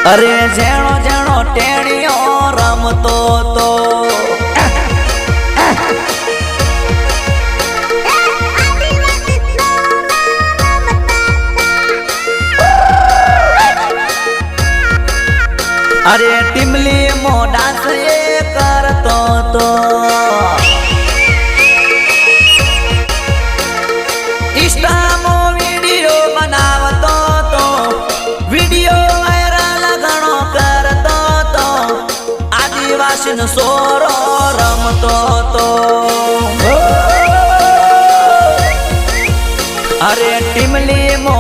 અરે જેણો જેણો ટેણીઓ રમતો તો અરે ટીમલી મો ડાન્સ એ કરતો તો ઇન્સ્ટામો વિડિયો બનાવતો તો વિડિયો વાયરલ ઘણો કરતો તો આદિવાસીનો સોરો રમતો તો અરે ટીમલી મો